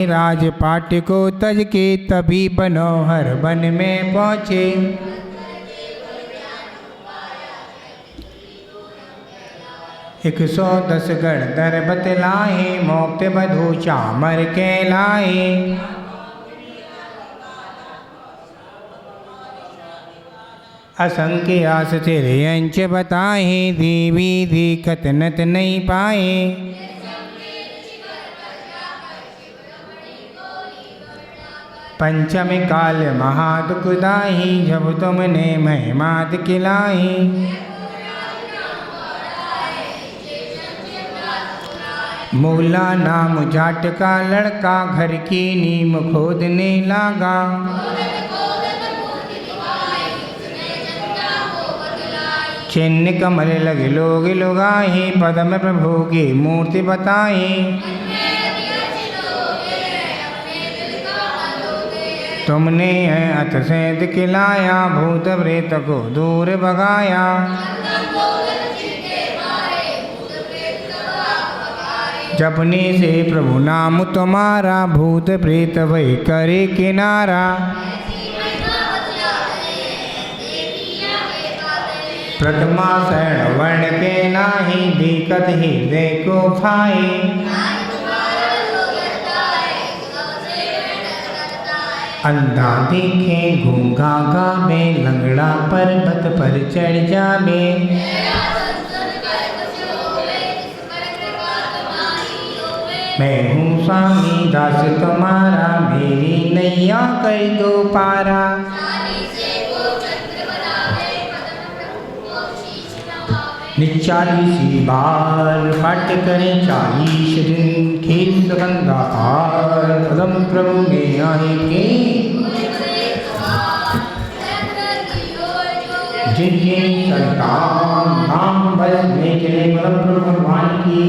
राजपाट को तज के तभी बनोहर वन में पहुँचे। 110 गण दर बतलाए, मोक्त बधू चामर के लाए। असंख्य आस तेरे अंश बताए, देवी दिक्कत नत नहीं पाए। पंचम काल महादुखदाही, जब तुमने महिमा दिखलाई। मूला नाम जाट का लड़का, घर की नीम खोदने लगा। चिन्ह कमल लगे लोग लुगाही, पद्म प्रभु की मूर्ति बताई। तुमने अथ से दिखलाया, भूत प्रेत को दूर भगाया। जपने से प्रभु नाम तुम्हारा, भूत प्रेत वही करे किनारा। प्रथमा शरण वर्ण के नाही, दिक्कत हृदय को भाई। अंधा देखे गूंगा गावे, लंगड़ा पर्वत पर चढ़ जावे। मैं हूँ स्वामी दास तुम्हारा, मेरी नैया कर दो पारा। निचालीसी बार पाठ करें 40 दिन, खेल सुगंधा हार पदम प्रभु में आएंगे। जिन जिन संतान नाम बस में चले पदम प्रभु भगवान की,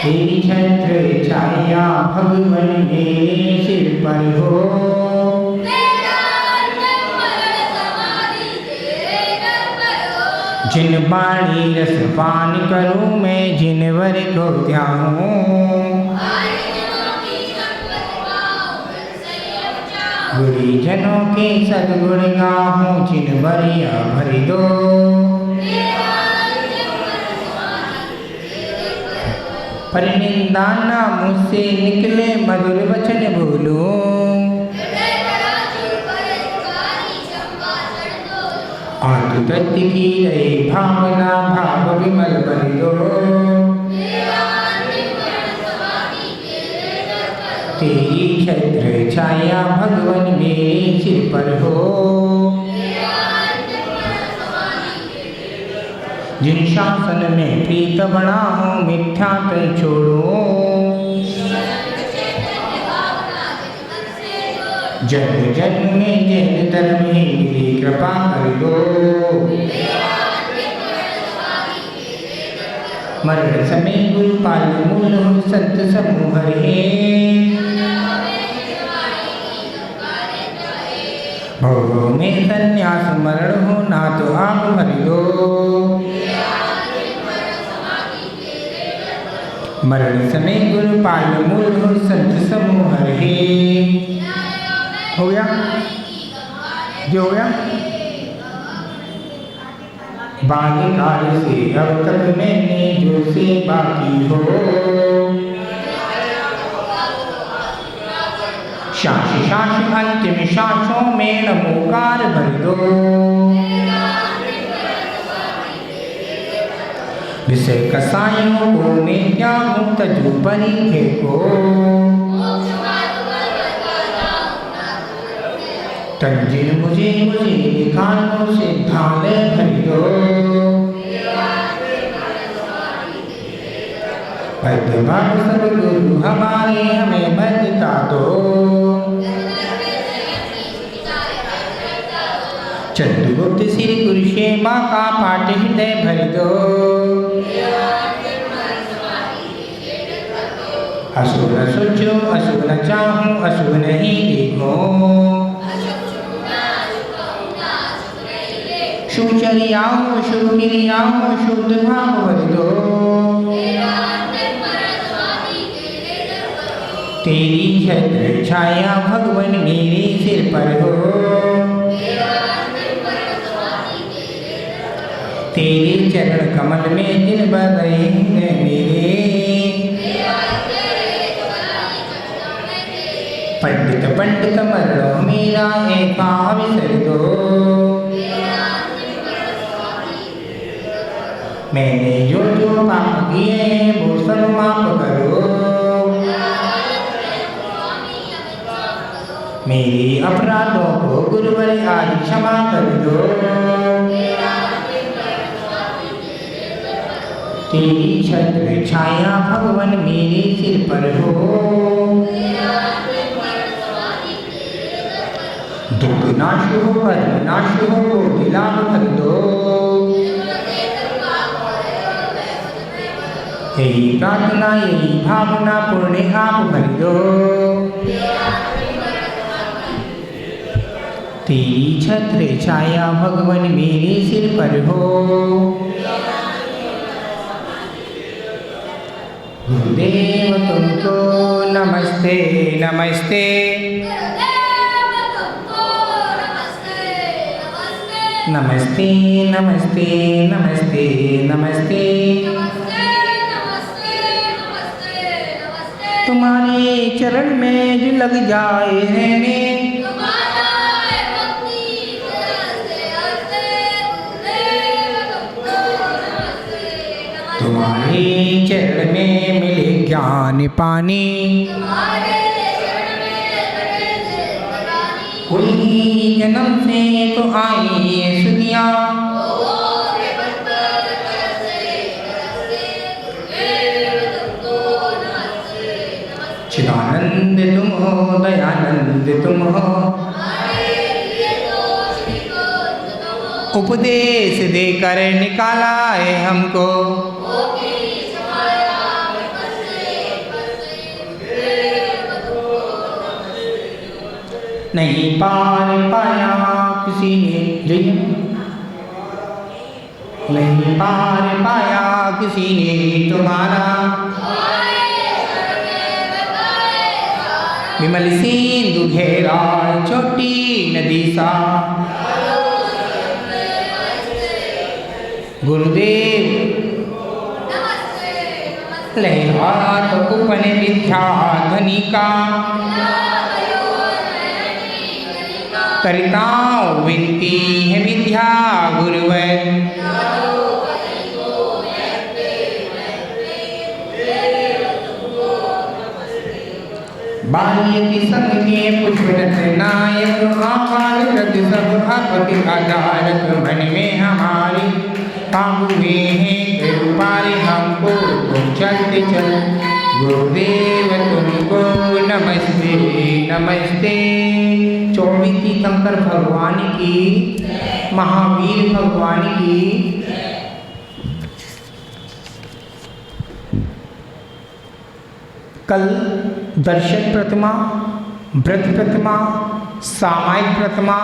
तेरी छत्र छाया भगवान मेरे सिर पर हो। जिन बाणी रस पान करूं मैं, जिन वर को ध्याऊं। गुरुजनों के सद्गुण गाऊं, जिन वरिया भर दो। पर निंदा ना मुझसे निकले, मधुर वचन बोलूं। आत्मतत्व की रही भावना, भाव विमल भर दो। तेरी छत्र छाया भगवान मेरे सिर पर हो। जिन शासन में प्रीत बना हूँ, मिथ्या कर छोड़ो। जन्म जन्म में जैन धर्म में मेरी कृपा कर दो। मरण समय गुरु पाल मूल संत समूह है। भवों में संन्यास मरण हो, ना तो आप भर दो। मरण समय गुरु पाल मूल संत समूह है। हो गया जो हो गया। बाल्यकाल से अब तक मैंने जो सेवा की हो, शांश शांश अंतिम शांशों में नमोकार भर दो। विषय कसायों को मैं क्या हूँ, तजु परीखे को। तंजिन मुझे निकालो, सिद्धालय भर दो। पद्मार्ग सद्गुरु हमारे, हमें बदता दो। चंद्रगुप्त श्री गुरु शेमा का पाठ हृदय भर दो। अशुभ न सोचो, अशुभ न चाहूं, अशुभ नहीं देखो। शुभ चर्याओं, शुभ क्रियाओं, शुद्ध भाव भर दो। तेरी छत्र छाया भगवन मेरे सिर पर हो, तेरे चरण कमल में दिन बदले हैं मेरे, पंडित पंडित मरणो मेरा एका विसर दो, मैंने जो जो पाप किए वो सब माफ करो, मेरे अपराधों को गुरुवर आज क्षमा कर दो, तेरी छत्र छाया भगवन मेरे सिर पर हो, दुख नाश हो कर्म नाश हो दिलाम कर दो, यही प्रार्थना यही भावना पुण्य आप भर दो, तेरी छत्र छाया भगवन मेरे सिर पर हो, गुरुदेव तुमको नमस्ते नमस्ते, नमस्ते नमस्ते नमस्ते नमस्ते, तुम्हारे चरण में जो लग जाए रहने, तुम्हारे चरण में मिले ज्ञान पानी, कोई जन्म से तो आई ये सुनिया, चिदानंद तुम हो दयानंद तुम हो, उपदेश देकर निकाला है हमको, नहीं पार पाया किसी ने नहीं पार पाया किसी ने तुम्हारा, विमल सिंधु घेरा छोटी नदी सा, गुरुदेव लहरा तो कुपन विद्या धनी का, करता विनती है विद्या गुरुवर, बाल्यकी संग के पुष्परत नायक, आपाल रत सब आपति आधारक, मन में हमारी पाहुए हैं कृपारे हमको तुम चलते चल, गुरुदेव तुमको नमस्ते नमस्ते। 24 तीर्थंकर भगवान की, महावीर भगवान की। कल दर्शन प्रतिमा, व्रत प्रतिमा, सामायिक प्रतिमा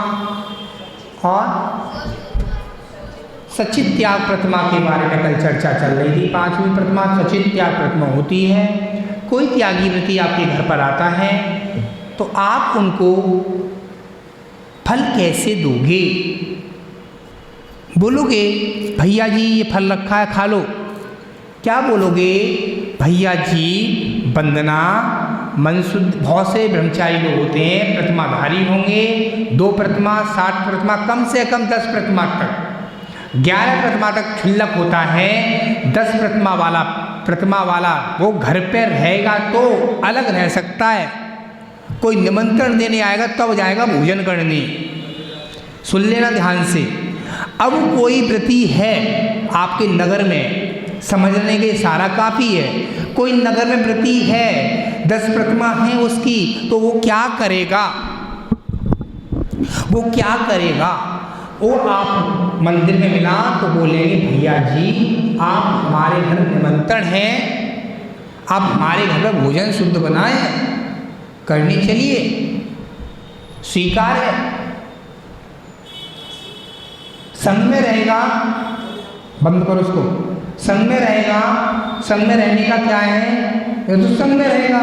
और सचित त्याग प्रतिमा के बारे में कल चर्चा चल रही थी। 5वीं प्रतिमा सचित त्याग प्रतिमा होती है। कोई त्यागी व्यक्ति आपके घर पर आता है तो आप उनको फल कैसे दोगे? बोलोगे भैया जी ये फल रखा है खा लो? क्या बोलोगे? भैया जी वंदना, मन शुद्ध, बहुत से ब्रह्मचारी लोग होते हैं, प्रतिमाधारी होंगे, 2 प्रतिमा, 60 प्रतिमा, कम से कम 10 प्रतिमा तक, 11 प्रतिमा तक क्षुल्लक होता है। 10 प्रतिमा वाला वो घर पे रहेगा तो अलग रह सकता है। कोई निमंत्रण देने आएगा तब जाएगा भोजन करने। सुन लेना ध्यान से। अब कोई व्रती है आपके नगर में, समझने के सारा काफ़ी है। कोई नगर में व्रती है, 10 प्रतिमा है उसकी, तो वो क्या करेगा? वो क्या करेगा? वो आप मंदिर में मिला तो बोलेंगे भैया जी आप हमारे घर निमंत्रण है, आप हमारे घर में भोजन शुद्ध बनाए, करने चलिए, स्वीकार है। संग में रहेगा, बंद करो उसको, संग में रहेगा। संग में रहने का क्या है? ये तो संग में रहेगा,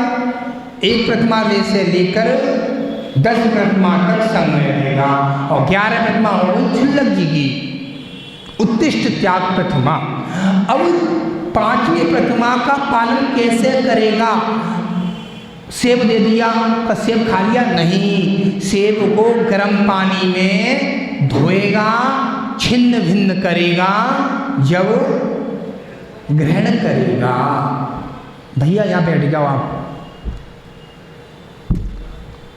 एक प्रतिमा से लेकर 10 प्रतिमा तक संग में रहेगा और 11 प्रतिमा हो गई क्षुल्लक जी की उत्तिष्ठ त्याग प्रतिमा। अब 5वीं प्रतिमा का पालन कैसे करेगा? सेब दे दिया तो सेब खा लिया? नहीं, सेब को गर्म पानी में धोएगा, छिन्न भिन्न करेगा, जब ग्रहण करेगा। भैया यहाँ बैठ जाओ आप।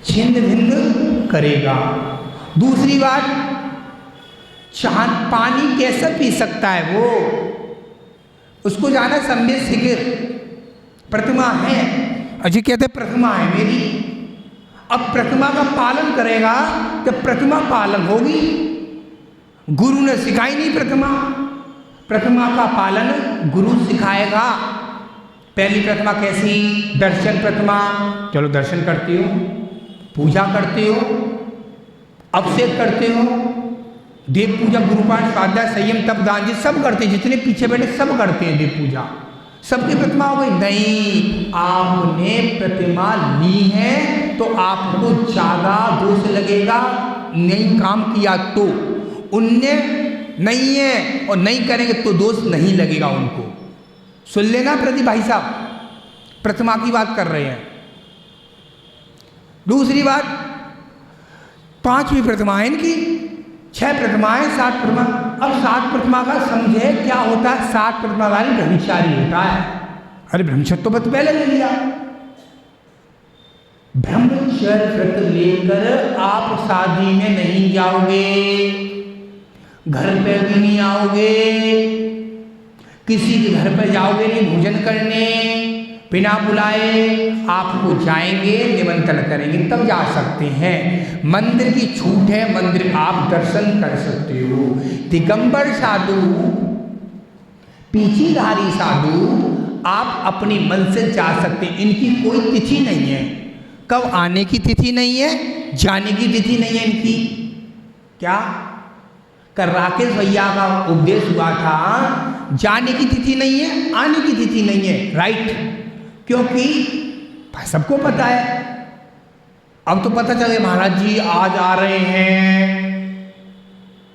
छिन्न भिन्न करेगा। दूसरी बात, पानी कैसे पी सकता है वो? उसको जाना संबित शिखिर प्रतिमा है, अजी कहते प्रतिमा है मेरी। अब प्रतिमा का पालन करेगा जब प्रतिमा पालन होगी। गुरु ने सिखाई नहीं प्रतिमा, प्रतिमा का पालन गुरु सिखाएगा। पहली प्रतिमा कैसी? दर्शन प्रतिमा। चलो दर्शन करती हो, पूजा करते हो, अभिषेक करते हो, देव पूजा, गुरुपाठ, स्वाध्याय, संयम, तप, दान, जी सब करते हैं, जितने पीछे बैठे सब करते हैं देव पूजा। सबकी प्रतिमा हो गई? नहीं, आपने प्रतिमा ली है तो आपको ज्यादा दोष लगेगा, नहीं काम किया तो। उनने नहीं है और नहीं करेंगे तो दोष नहीं लगेगा उनको। सुन लेना प्रति भाई साहब, प्रतिमा की बात कर रहे हैं। दूसरी बात, 5वीं प्रतिमा है इनकी, 6 प्रतिमाएं, 7 प्रतिमा। अब 7 प्रतिमा का समझे क्या होता है? 7 प्रतिमा वाली ब्रह्मचारी होता है। अरे ब्रह्मचर्य व्रत पहले ले लिया। ब्रह्मचर्य व्रत लेकर आप शादी में नहीं जाओगे, घर पे भी नहीं आओगे, किसी के घर पर जाओगे नहीं भोजन करने, बिना बुलाए आपको जाएंगे, निमंत्रण करेंगे तब जा सकते हैं। मंदिर की छूट है, मंदिर आप दर्शन कर सकते हो। दिगंबर साधु, पीछीधारी साधु आप अपनी मन से जा सकते हैं। इनकी कोई तिथि नहीं है, कब आने की तिथि नहीं है, जाने की तिथि नहीं है इनकी। क्या कर राकेश भैया का उपदेश हुआ था, जाने की तिथि नहीं है, आने की तिथि नहीं है, राइट? क्योंकि सबको पता है, अब तो पता चले महाराज जी आज आ रहे हैं,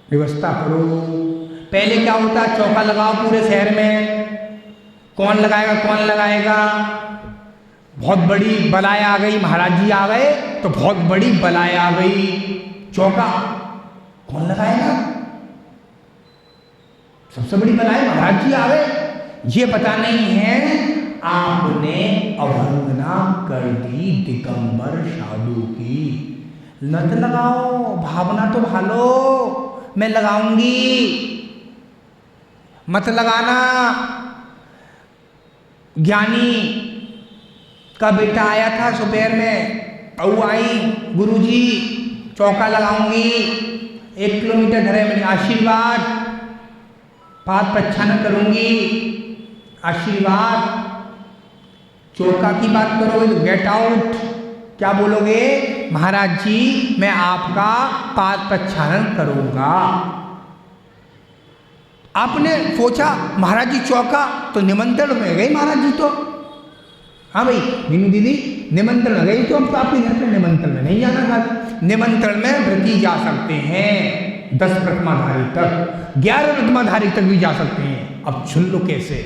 व्यवस्था करो। पहले क्या होता है? चौका लगाओ पूरे शहर में, कौन लगाएगा कौन लगाएगा। बहुत बड़ी बलाय आ गई, महाराज जी आ गए तो बहुत बड़ी बलाय आ गई, चौका कौन लगाएगा? सबसे बड़ी बलाय महाराज जी आ गए, ये पता नहीं है। आपने अवहेलना कर दी दिगंबर साधु की। नत लगाओ, भावना तो भालो, मैं लगाऊंगी, मत लगाना। ज्ञानी का बेटा आया था दोपहर में, बहू आई, गुरुजी चौका लगाऊंगी, 1 किलोमीटर धरे में आशीर्वाद, पाद प्रच्छन्न करूंगी, आशीर्वाद। चौका की बात करोगे तो गेट आउट। क्या बोलोगे? महाराज जी मैं आपका पाद प्रक्षालन करूंगा। आपने सोचा महाराज जी चौका तो निमंत्रण में गए महाराज जी तो। हाँ भाई मीनू दीदी निमंत्रण गई तो अब आपके घर पे निमंत्रण में नहीं जाना था। निमंत्रण में व्रती जा सकते हैं 10 प्रतिमाधारी तक, 11 प्रतिमाधारी तक भी जा सकते हैं। अब सुन लो कैसे।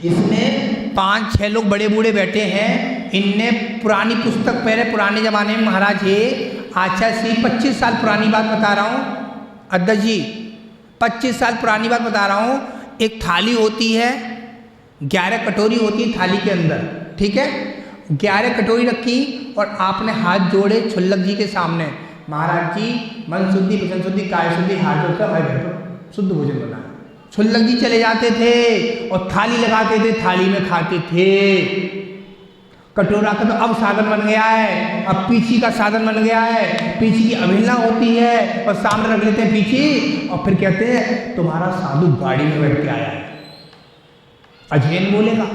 इसमें 5-6 लोग बड़े बूढ़े बैठे हैं, इनने पुरानी पुस्तक, पहले पुराने ज़माने में महाराज ये अच्छा सी 25 साल पुरानी बात बता रहा हूँ अध्यक्ष जी, 25 साल पुरानी बात बता रहा हूँ। एक थाली होती है, 11 कटोरी होती है थाली के अंदर, ठीक है। 11 कटोरी रखी और आपने हाथ जोड़े छुल्लक जी के सामने, महाराज जी मन शुद्धि, वचन शुद्धि, काय शुद्धि, हाथ जोड़कर हमारे घर पर शुद्ध भोजन बना। छुल्लक जी चले जाते थे और थाली लगाते थे, थाली में खाते थे। कटोरा का तो अब साधन बन गया है, अब पीछी का साधन बन गया है। पीछी की अवहेलना होती है और सामने रख लेते हैं पीछी और फिर कहते हैं तुम्हारा साधु गाड़ी में बैठ के आया है। अजैन बोलेगा,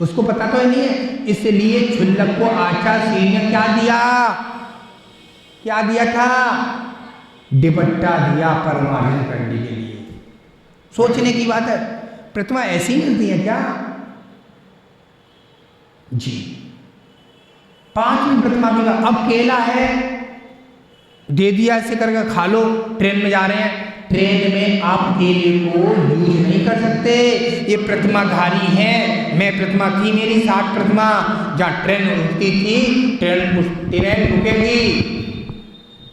उसको पता तो नहीं है। इसलिए छुल्लक को आचार्य ने क्या दिया, क्या दिया था? दुपट्टा दिया परमार्जन करने के लिए। सोचने की बात है, प्रतिमा ऐसी मिलती है क्या जी? 5वीं प्रतिमा भी अब केला है, दे दिया ऐसे करके खा लो। ट्रेन में जा रहे हैं, ट्रेन में आप केले को यूज नहीं कर सकते, ये प्रतिमाधारी हैं। मैं प्रतिमा थी मेरी 60 प्रतिमा, जहाँ ट्रेन रुकती थी, ट्रेन रुकेगी,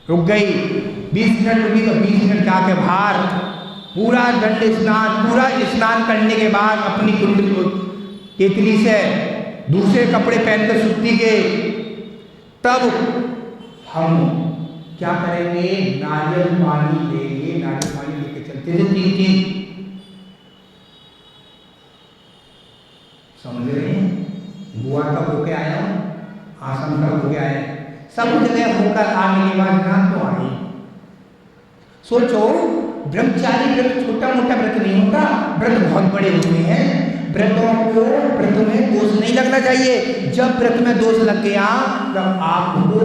रुक गई 20 मिनट रुकी तो 20 मिनट जाके बाहर पूरा दंड स्नान, पूरा स्नान करने के बाद अपनी कुंड केतली से दूसरे कपड़े पहनकर सुस्ती के, तब हम क्या करेंगे, नारियल पानी लेंगे, नारियल पानी लेके चलते थे 3-3। समझ रहे हैं? बुआ तक होके आया हूँ, आश्रम तक होके आए, सब जगह होकर आने के बाद यहाँ तो आई। सोचो, ब्रह्मचारी व्रत छोटा मोटा व्रत नहीं होता, व्रत बहुत बड़े होते हैं। व्रतों को व्रत में दोष नहीं लगना चाहिए। जब व्रत में दोष लग गया तब आपको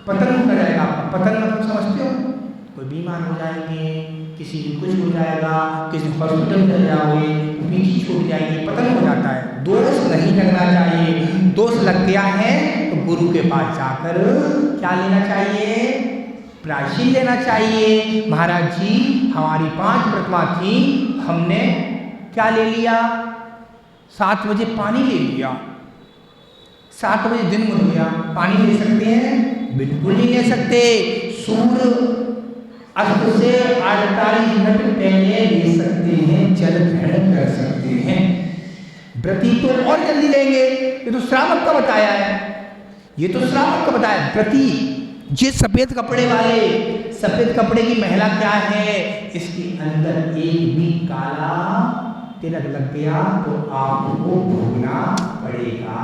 पतन हो जाएगा। पतन मतलब समझते हो, कोई बीमार हो जाएंगे, किसी को कुछ हो जाएगा, किसी हॉस्पिटल चले जाओगे, पीठी छूट जाएगी, पतन हो जाता है। दोष नहीं लगना चाहिए। दोष लग गया है तो गुरु के पास जाकर क्या लेना चाहिए, प्रायश्चित लेना चाहिए। महाराज जी हमारी 5 प्रतिमा थी, हमने क्या ले लिया, 7 बजे पानी ले लिया, 7 बजे दिन मुड़ गया, पानी ले सकते हैं? बिल्कुल नहीं ले सकते। सूर्य अस्त से 48 मिनट पहले ले सकते हैं, जल ग्रहण कर सकते हैं। व्रती तो और जल्दी लेंगे, ये तो श्रावक का बताया है, ये तो श्रावक का बताया। व्रती ये सफेद कपड़े वाले, सफेद कपड़े की महिला क्या है, इसके अंदर एक भी काला तिलक लग गया तो आपको भोगना पड़ेगा।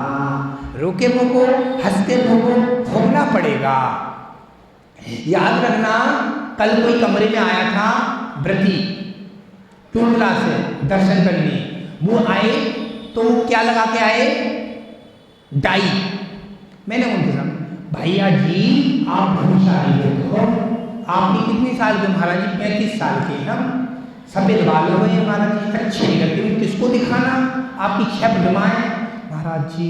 रोके भोगो, हंस के भोगो, भोगना पड़ेगा। याद रखना, कल कोई कमरे में आया था व्रती टुंडला से दर्शन करने, वो आए तो क्या लगा के आए, डाई। मैंने उनके साथ, भैया जी आप ब्रह्मचारी हो, आपकी कितनी साल के? महाराज जी 35 साल के हम, सफेद बाल हो गए महाराज जी, अच्छे नहीं लगते, किसको दिखाना, आपकी 6 प्रतिमाएं। महाराज जी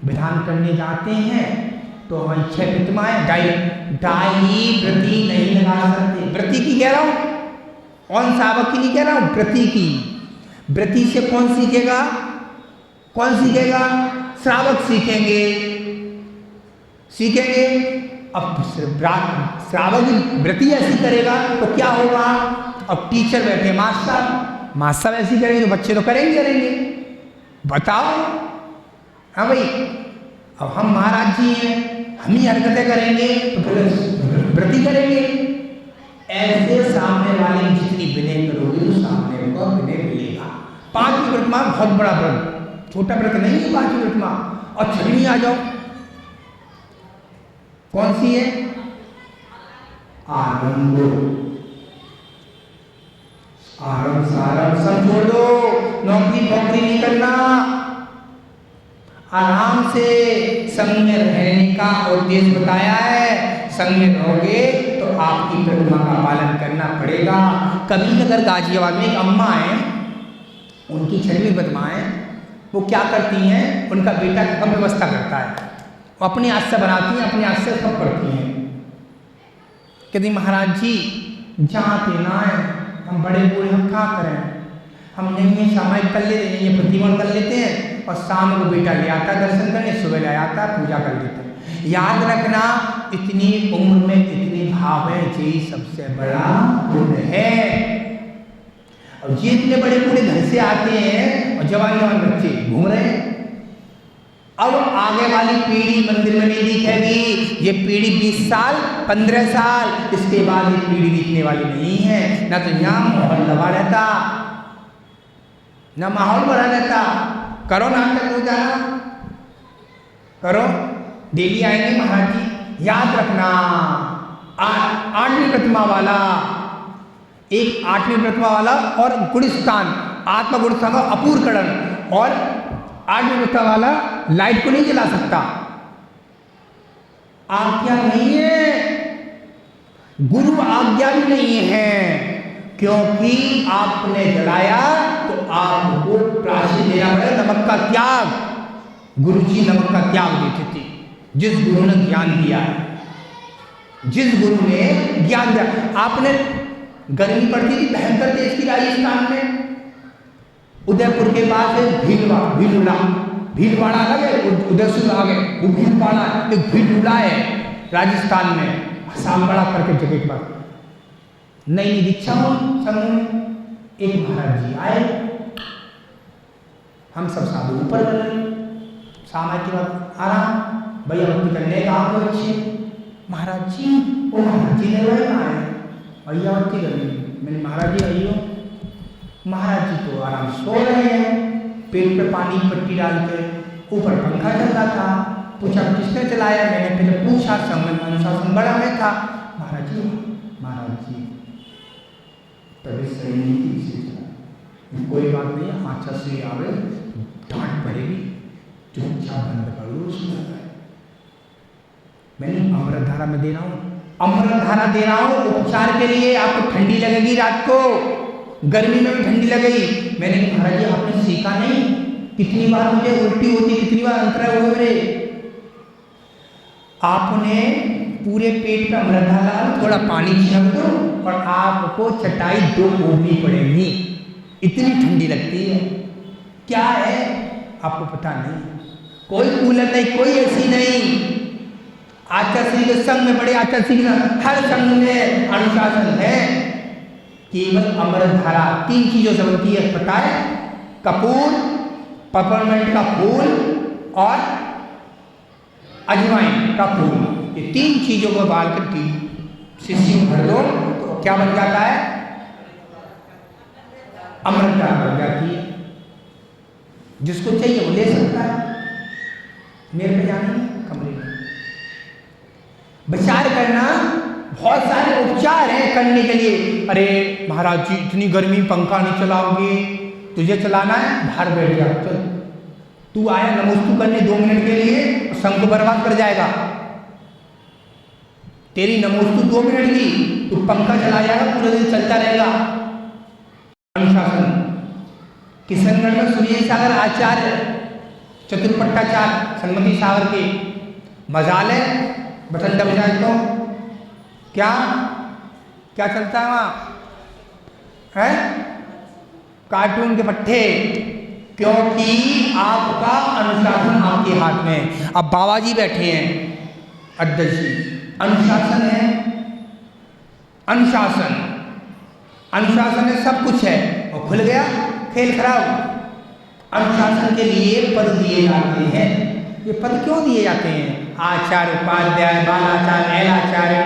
विधान करने जाते हैं तो हमारी 6 प्रतिमाएं, डाई व्रती नहीं लगा सकते। व्रती की कह रहा हूँ, कौन सावक की नहीं कह रहा हूँ, व्रती की। व्रती से कौन सीखेगा, कौन सीखेगा, श्रावक सीखेंगे, सीखेंगे। अब श्रावक व्रती ऐसी करेगा तो क्या होगा, अब टीचर बैठे, मास्टर ऐसी करेंगे तो बच्चे तो करेंगे। बताओ, हाँ भाई, अब हम महाराज जी हैं, हम ही हरकतें करेंगे तो फिर व्रती करेंगे। ऐसे सामने वाले की जितनी विनय करोगे तो सामने को विनय मिलेगा। 5वीं प्रतिमा बहुत बड़ा व्रत, छोटा व्रत नहीं है 5वीं प्रतिमा। और 6वीं आ जाओ, कौन सी है, आरंभ। आरंभ सारंभ सब छोड़ दो, नौकरी नौकरी नहीं करना, आराम से संग में रहने का उद्देश्य बताया है। संग में रहोगे तो आपकी प्रतिमा का पालन करना पड़ेगा। कभी अगर गाजियाबाद में एक अम्मा है, उनकी 6वीं प्रतिमा है, वो क्या करती हैं, उनका बेटा कब व्यवस्था करता है, वो अपने हाथ से बनाती हैं, अपने हाथ से सब करती हैं। कहती महाराज जी जहाँ देना है, हम बड़े बूढ़े हम क्या करें, हम नहीं सामायिक कर लेते हैं, ये प्रतिमा कर लेते हैं और शाम को बेटा ले आता दर्शन करने, सुबह ले आता पूजा कर लेते हैं। याद रखना, इतनी उम्र में इतने भाव है, यही सबसे बड़ा गुण है। और ये इतने बड़े बूढ़े घर से आते हैं और जवान जवान बच्चे घूम रहे हैं। अब आगे वाली पीढ़ी मंदिर में नहीं दिखेगी, ये पीढ़ी 20 साल 15 साल, इसके बाद ये पीढ़ी दिखने वाली नहीं है। ना तो यहाँ माहौल लगा रहता, ना माहौल बड़ा रहता। करो नाटक हो जाना, करो, डेली आएंगे महाराज जी। याद रखना, 8वीं प्रतिमा वाला, एक 8वीं प्रतिमा वाला और गुणस्थान, आत्मा गुणस्थान का अपूर्णकरण, और 8वीं प्रतिमा वाला लाइट को नहीं जला सकता। आज्ञा नहीं है, गुरु आज्ञा भी नहीं है, क्योंकि आपने जलाया तो आपको प्रायश्चित देना पड़ेगा। नमक का त्याग, गुरु जी नमक का त्याग देते थे। जिस गुरु ने ज्ञान दिया है, जिस गुरु ने ज्ञान दिया। आपने गर्मी पड़ती थी भयंकर देश की राजस्थान में, उदयपुर के पास है भीलवाड़ा अलग है, उदयपुर आगे वो भीलवाड़ा, एक भीलवाड़ा है राजस्थान में, सामबड़ा करके जगह के बाद। नई दीक्षा समूह में एक महाराज जी आए, हम सब साधु ऊपर बने, सामा के बाद आराम, भैया भक्ति करने का आप लोग अच्छे महाराज जी, वो महाराज जी ने वही कहा है भैया भक्ति करनी। मैंने महाराज जी आइयो, महाराज जी तो आराम सो रहे हैं, पेट पे पानी पट्टी डाल के, ऊपर पंखा चल रहा था। पूछा किसने चलाया, मैंने पहले पूछा, संगम अनुशासन बड़ा में था। महाराज जी तभी सही नहीं थी, इसे चला, कोई बात नहीं, आचा से आवे डांट पड़ेगी, चुपचाप बंद कर लो उसमें। मैंने अमृतधारा में दे रहा हूँ, अमृतधारा दे रहा हूँ उपचार के लिए। आपको ठंडी लगेगी रात को, गर्मी में भी ठंडी लगेगी। मैंने कहा महाराज जी आपने सीखा नहीं, कितनी बार मुझे उल्टी होती, कितनी बार अंतरा हुए मेरे। आपने पूरे पेट पे अमृतधारा, थोड़ा पानी छिड़क दो और आपको चटाई 2 ओढ़नी पड़ेगी, इतनी ठंडी लगती है। क्या है आपको पता नहीं, कोई कूलर नहीं, कोई एसी नहीं। आचार्य के संघ में बड़े आचार्य हर संघ में अनुशासन है। केवल अमृतधारा 3 चीजों से बनती है, पता है, कपूर, पेपरमेंट का फूल और अजवाइन का फूल, ये 3 चीजों को बाल कर शीशी में भर दो तो क्या बन जाता है, अमृतधारा बन जाती है। जिसको चाहिए वो ले सकता है, मेरे पे जाने कमरे में। विचार करना, बहुत सारे उपचार हैं करने के लिए। अरे महाराज जी इतनी गर्मी पंखा नहीं चलाओगे, तुझे चलाना है बाहर बैठ जा, चल तू आया नमोस्तु करने 2 मिनट के लिए, संघ को बर्बाद कर जाएगा। तेरी नमोस्तु 2 मिनट की, तू पंखा चला जाएगा, पूरे दिन चलता रहेगा। अनुशासन। किशनगढ़ में सूर्य सागर आचार्य चतुर्पट्टाचार्य सन्मति सागर के मजाल है, बटन दब जाए तो क्या क्या चलता है वहाँ है, कार्टून के पट्टे, क्योंकि आपका अनुशासन आपके हाथ में। अब बाबा जी बैठे हैं अध्यक्ष जी, अनुशासन है, अनुशासन, अनुशासन है, सब कुछ है, और खुल गया खेल खराब। अनुशासन के लिए पद दिए जाते हैं। ये पद क्यों दिए जाते हैं, आचार्य, उपाध्याय, बालाचार्य, एलाचार्य,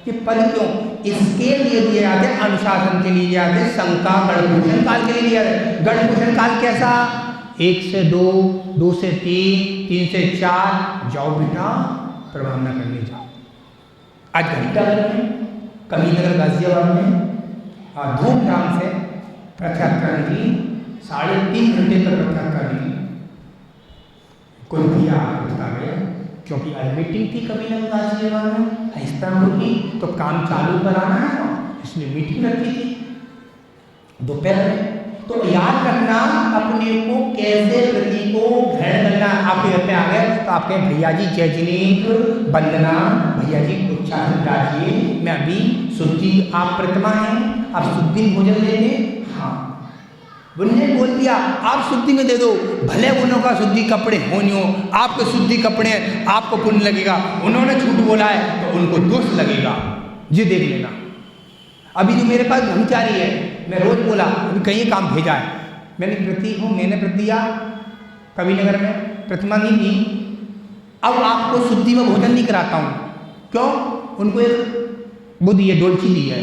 ये पद क्यों इसके लिए दिए जाते हैं, अनुशासन के लिए दिए जाते हैं। शंका गढ़भूषण काल के लिए दिया जाता है। गढ़भूषण काल कैसा, 1 से 2, 2 से 3, 3 से 4, जाओ बेटा प्रभावना करने जाओ। आज घंटाघर में, कबीरनगर गाजियाबाद में धूमधाम से प्रत्याख्यान की, 3.5 घंटे तक प्रत्याख्यान की। कोई भैया बता गया, क्योंकि आज मीटिंग थी कबीरनगर गाजियाबाद में इस्तांबुल की, तो काम चालू कराना है, इसलिए मीटिंग रखी थी दोपहर में। तो याद रखना अपने को कैसे प्रति को ग्रहण करना। आपके घर पे आ गए तो आप कहें भैया जी जय जिनेन्द्र वंदना, भैया जी उच्चारण राजिए, मैं अभी शुद्धि, आप प्रतिमा हैं, आप शुद्धि भोजन लेंगे, हाँ उन्होंने बोल दिया आप शुद्धि में दे दो, भले उन्हों का शुद्धि कपड़े हो नहीं हो, आपके शुद्धि कपड़े आपको पुण्य लगेगा, उन्होंने झूठ बोला है तो उनको दोष लगेगा, ये देख लेना। अभी जो मेरे पास ब्रह्मचारी है, मैं रोज बोला अभी कहीं काम भेजा है, मैंने प्रति दिया कबीरनगर में, प्रतिमा नहीं दी। अब आपको शुद्धि में भोजन नहीं कराता हूँ, क्यों, उनको एक वो दी है, डोलची दी है।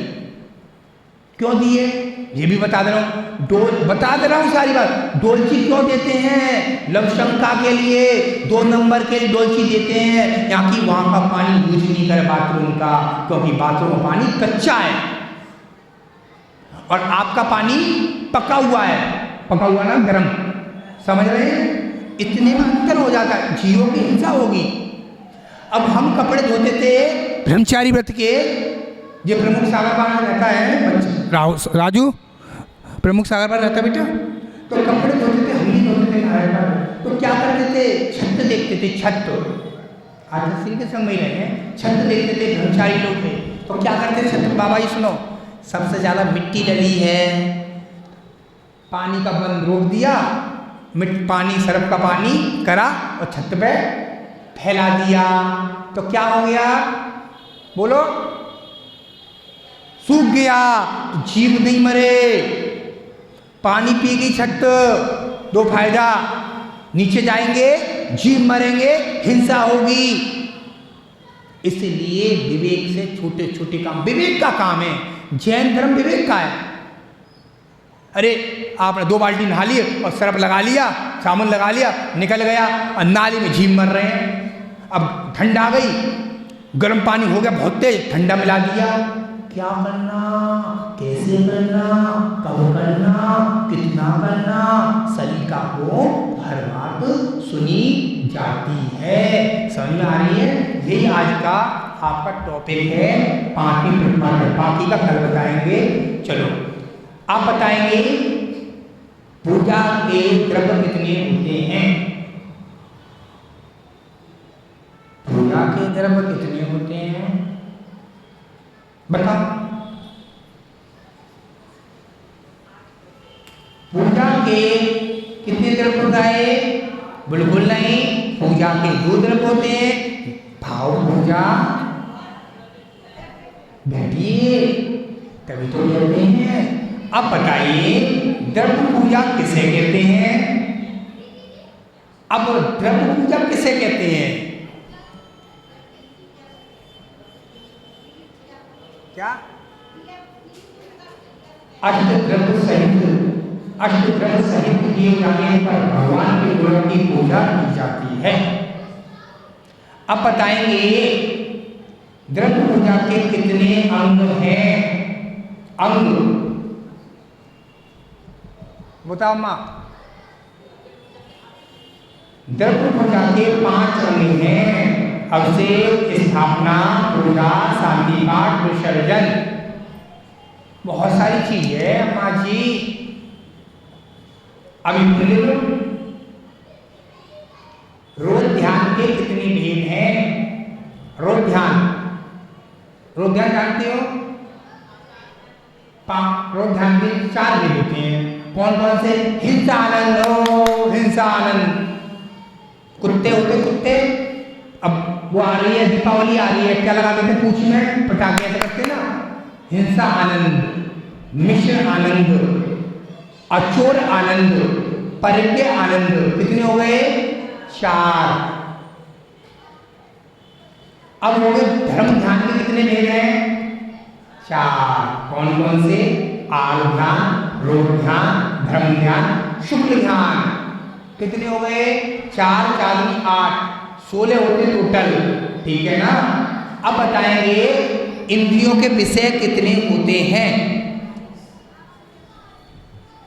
क्यों दी है ये भी बता दे रहा हूँ, बता दे रहा हूँ सारी बात। डोलची क्यों देते हैं, लवशंका के लिए, 2 नंबर के लिए डोलची देते हैं, यहाँ की वहाँ का पानी यूज नहीं करे बाथरूम का, क्योंकि बाथरूम का पानी कच्चा है और आपका पानी पका हुआ है, पका हुआ ना गर्म, समझ रहे हैं, इतने में अंतर हो जाता है, जीवों की हिंसा होगी। अब हम कपड़े धोते थे ब्रह्मचारी व्रत के, ये प्रमुख सागर पार रहता है राजू, प्रमुख सागर पार रहता बेटा, तो कपड़े धोते थे, हम ही धोते थे नारायण, तो क्या करते थे, छत देखते थे, छत आचार्य के संग में ही रहे हैं। छत्र देखते थे, ब्रह्मचारी लोग थे, तो क्या करते छत्र बाबा जी सुनो, सबसे ज़्यादा मिट्टी डली है, पानी का बंद रोक दिया, पानी सरफ का पानी करा और छत पे फैला दिया, तो क्या हो गया बोलो, सूख गया, तो जीव नहीं मरे, पानी पी गई छत, दो फायदा, नीचे जाएंगे जीव मरेंगे, हिंसा होगी। इसलिए विवेक से छोटे छोटे काम, विवेक का काम है, जैन धर्म विवेक का है। अरे आपने 2 बाल्टी नहा लिए और सरफ लगा लिया, साबुन लगा लिया, निकल गया और नाली में जीव मर रहे हैं। अब ठंड आ गई, गर्म पानी हो गया बहुत तेज, ठंडा मिला दिया, क्या करना, कैसे करना, कब करना, कितना करना, सलीका को हर बात सुनी जाती है। समझ में आ रही है? यही आज का आपका टॉपिक है। 5वीं प्रतिमा, बाकी का कल बताएंगे। चलो आप बताएंगे पूजा के द्रव्य कितने होते हैं? पूजा के द्रव्य कितने होते हैं बताओ। पूजा के कितने द्रव्य होता है? बिल्कुल नहीं, पूजा के 2 द्रव्य होते हैं, भाव पूजा, बैठिए तभी तो कहते हैं। अब बताइए द्रव्य पूजा किसे कहते हैं? अब द्रव्य पूजा किसे कहते हैं? क्या? अष्टद्रव्य सहित किए जाने पर भगवान के गुणों की पूजा की जाती है। अब बताएंगे द्रव्य पूजा के कितने अंग हैं? अंग बताओ मां। द्रव्य पूजा के 5 अंग हैं। अभिषेक, स्थापना, पूजा, शांति पाठ, विसर्जन, बहुत सारी चीज है अम्मा जी। अभी बोले लो, रोज ध्यान के कितने भेद हैं? रोज ध्यान जानते हो? रोज ध्यान के 4 भेद होते हैं। कौन कौन से? हिंसा आनंद, हिंसा आनंद, कुत्ते होते कुत्ते। अब वो आ रही है, दीपावली आ रही है, क्या लगा देते पूछ में, पटाखे ऐसे करते ना। हिंसा आनंद, मिश्र आनंद, अचोर आनंद, परिज्ञ आनंद, कितने हो गए? 4। अब हो गए धर्म ध्यान के कितने भेद हैं? 4। कौन कौन से? आल ध्यान, रोग ध्यान, धर्म ध्यान, शुक्ल ध्यान, कितने हो गए? 4 4 8, 16 होते टोटल, ठीक है ना। अब बताएंगे इंद्रियों के विषय कितने होते हैं?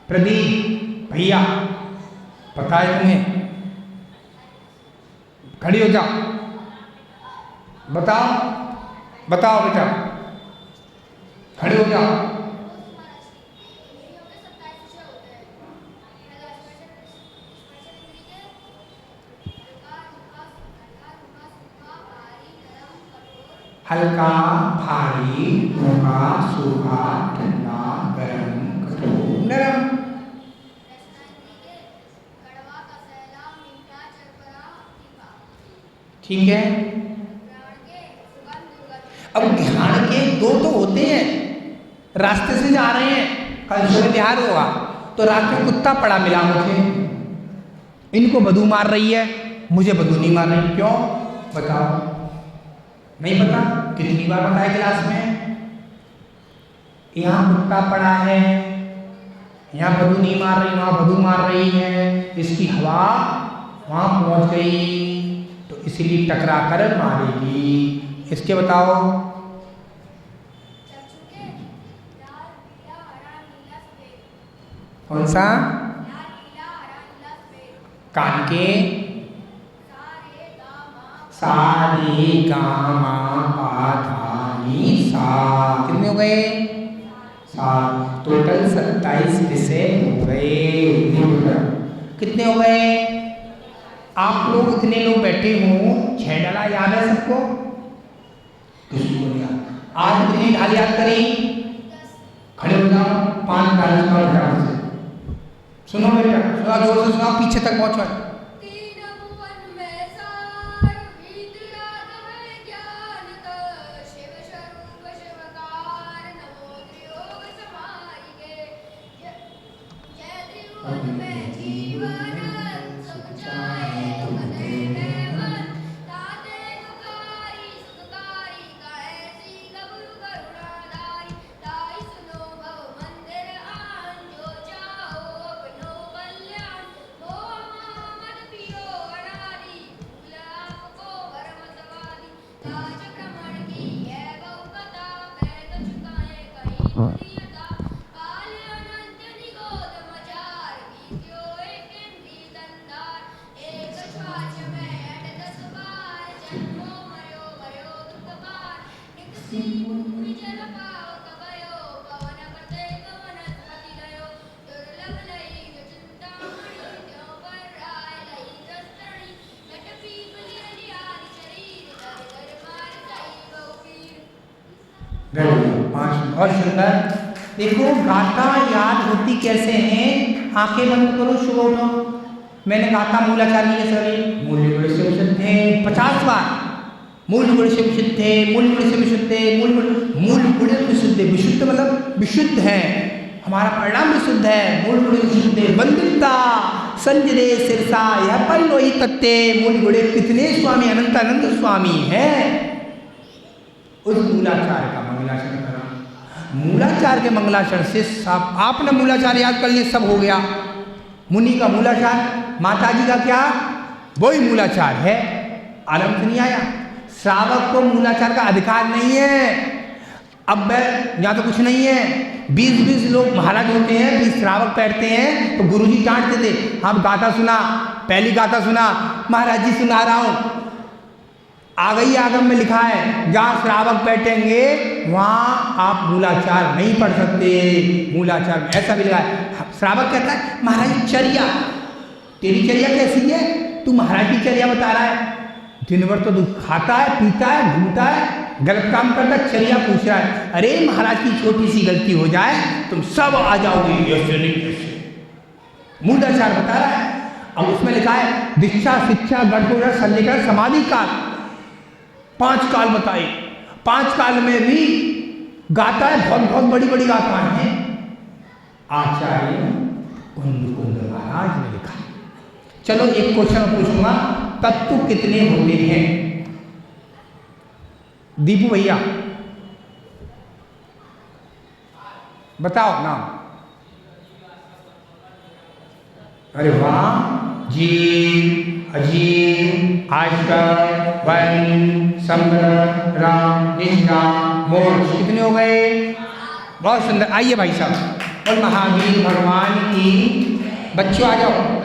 प्रदीप भैया पता है तुम्हें? खड़ी हो जाओ, बताओ बताओ बेटा, खड़े हो जाओ। हल्का, भारी, सूखा, सूखा, ठंडा, गर्म, कठोर, नरम। ठीक है। अब ध्यान के 2 तो होते हैं। रास्ते से जा रहे हैं, कल सुबह बिहार हुआ तो रात में कुत्ता पड़ा मिला मुझे, इनको बदू मार रही है, मुझे बदू नहीं मार रही, क्यों बताओ? नहीं पता? कितनी बार बताया क्लास में, यहाँ कुत्ता पड़ा है, यहाँ बदू नहीं मार रही, वहाँ बदू मार रही है, इसकी हवा वहाँ पहुँच गई तो इसीलिए टकरा कर मारेगी। इसके बताओ। कौन सा? कान के सा रे गा मा पा धा नी सा, कितने हो गए? 7। टोटल 27 विषय हो गए। कितने हो गए? आप लोग इतने लोग बैठे हो, 6 डाला याद है सबको? किसी को नहीं याद? आज कितनी ढाल याद करी? खड़े हो जाओ, 5 ढाल सुनाओ ध्यान से। सुनो बेटा, सुना जोर से सुनाओ, पीछे तक पहुंचो। बहुत सुंदर। देखो गाथा याद होती कैसे हैं? आंखें बंद करो, शुभ उठो। मैंने गाथा मूलाचार लिए सभी मूल्य गुण से विशुद्ध है 50 बार। मूल गुण से विशुद्ध है, मूल गुण से विशुद्ध है, मूल गुण विशुद्ध है। विशुद्ध मतलब विशुद्ध है, हमारा परिणाम विशुद्ध है। मूल गुण विशुद्ध है, वंदिता संजय सिरसा यह पर लोही तत्ते। मूल गुणे कितने स्वामी? अनंत अनंत स्वामी है। उस मूलाचार का मंगलाचरण करा। मूलाचार के मंगलाचरण से सब, आपने मूलाचार याद कर लिए, सब हो गया। मुनि का मूलाचार, माता जी का क्या? वही मूलाचार है। आलम से नहीं आया। श्रावक को मूलाचार का अधिकार नहीं है। अब यहाँ तो कुछ नहीं है। 20-20 लोग महाराज होते हैं, 20 श्रावक बैठते हैं, तो गुरुजी डांटते थे। हम गाथा सुना, पहली गाथा सुना, महाराज जी सुना रहा हूँ। आ गई आगम में लिखा है, जहाँ श्रावक बैठेंगे वहाँ आप मूलाचार नहीं पढ़ सकते। मूलाचार में ऐसा भी लिखा है। श्रावक कहता है महाराज चर्या, तेरी चर्या कैसी है? तू महाराज की चर्या बता रहा है। दिन भर तो तू खाता है, पीता है, घूमता है, गलत काम करता है, चर्या पूछ रहा है। अरे महाराज की छोटी सी गलती हो जाए तुम सब आ जाओगे, ऐसे नहीं कैसे। मूलाचार बता रहा है। अब उसमें लिखा है दीक्षा शिक्षा गढ़ सन्निकरण समाधि काल, 5 काल बताए। 5 काल में भी गाता है, बहुत बहुत बड़ी बड़ी गाथाएं हैं। आचार्य कुंद महाराज ने लिखा। चलो एक क्वेश्चन पूछूंगा, तत्व कितने होते हैं? दीपू भैया बताओ नाम। अरे वाह, जीव अजीव आजकर वन संग्रह राम निष्ठा मोक्ष, कितने हो गए? बहुत सुंदर। आइए भाई साहब, और महावीर भगवान की। बच्चों आ जाओ,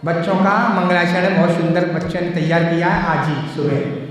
बच्चों का मंगलाचरण बहुत सुंदर बच्चों ने तैयार किया है आज ही सुबह।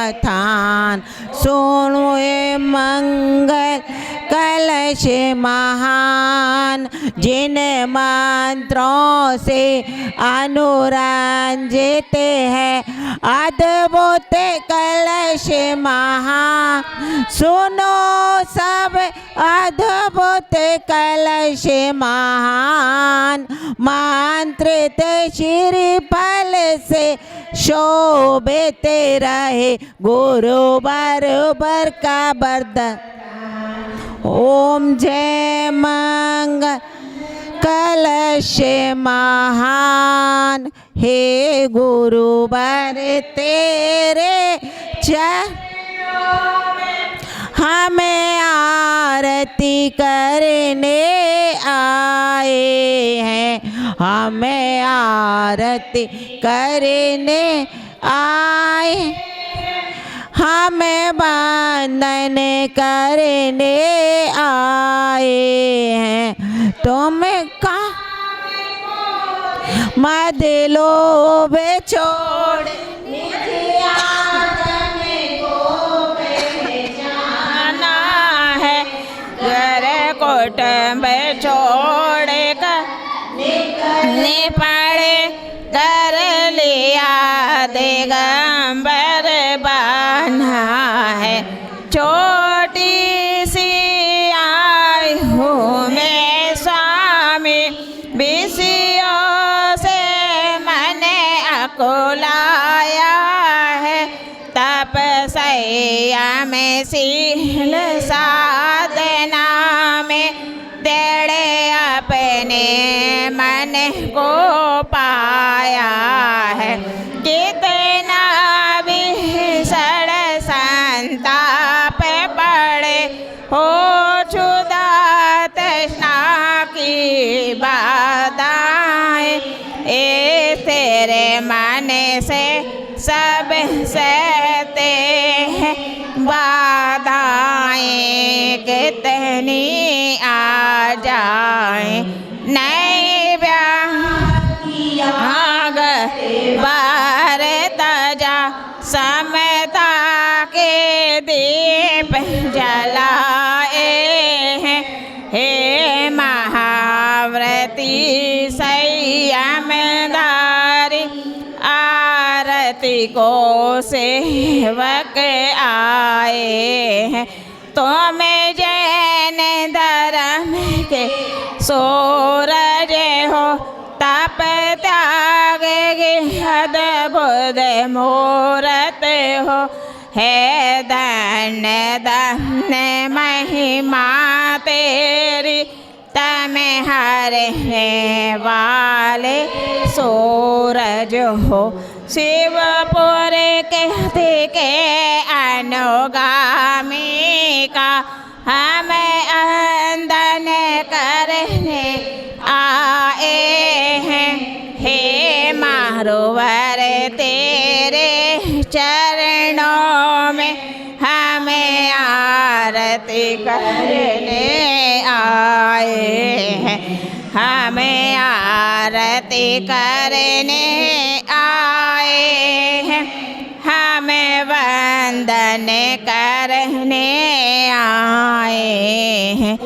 कथान। सुनो ये मंगल कलश महान, जिन मंत्रों से अनुरंजित है अद्भुत कलश महान। सुनो सब अद्भुत कलश महान, मंत्रित श्रीफल से शोभित रहे गुरु बरोबर का वरदान। ओम जय मंगल कलश महान, हे गुरुवर तेरे चरणों में हमें आरती करने आए हैं, हमें आरती करने आए, हमें वंदन करने आए हैं। तुम का मद लोभ छोड़ निज आत्म को पहचाना है, घर कुटुंब छोड़ कर निकलने पड़े, कर लिया दिगंबर बना है। छोटी सी आई हूँ मैं स्वामी, विषयों से मैंने अकुलाया है, तपस्या में सील साधना में तेरे अपने मन को पाया है। कितना भीषण संताप पड़े हो क्षुधा तृष्णा की बाधाएं, ए तेरे मन से सब सहते हैं बाधाएं, कितनी आ जाए नहीं आग बार तजा, समता के दीप जलाए हैं। हे महाव्रती संयमधारी, आरती को सेवक आए हैं। तुम जैन धर्म के सूरज हो, तप त्याग की अद्भुत मूरत हो, है धन्य धन्य महिमा तेरी, तमें हरने वाले सूरज हो। शिवपुर कहते के अनुगामी का हमें वंदन करने आए हैं। हे मारुवर तेरे चरणों में हमें आरती करने आए हैं, हमें आरती करने आए हैं, हमें वंदन करने आए हैं।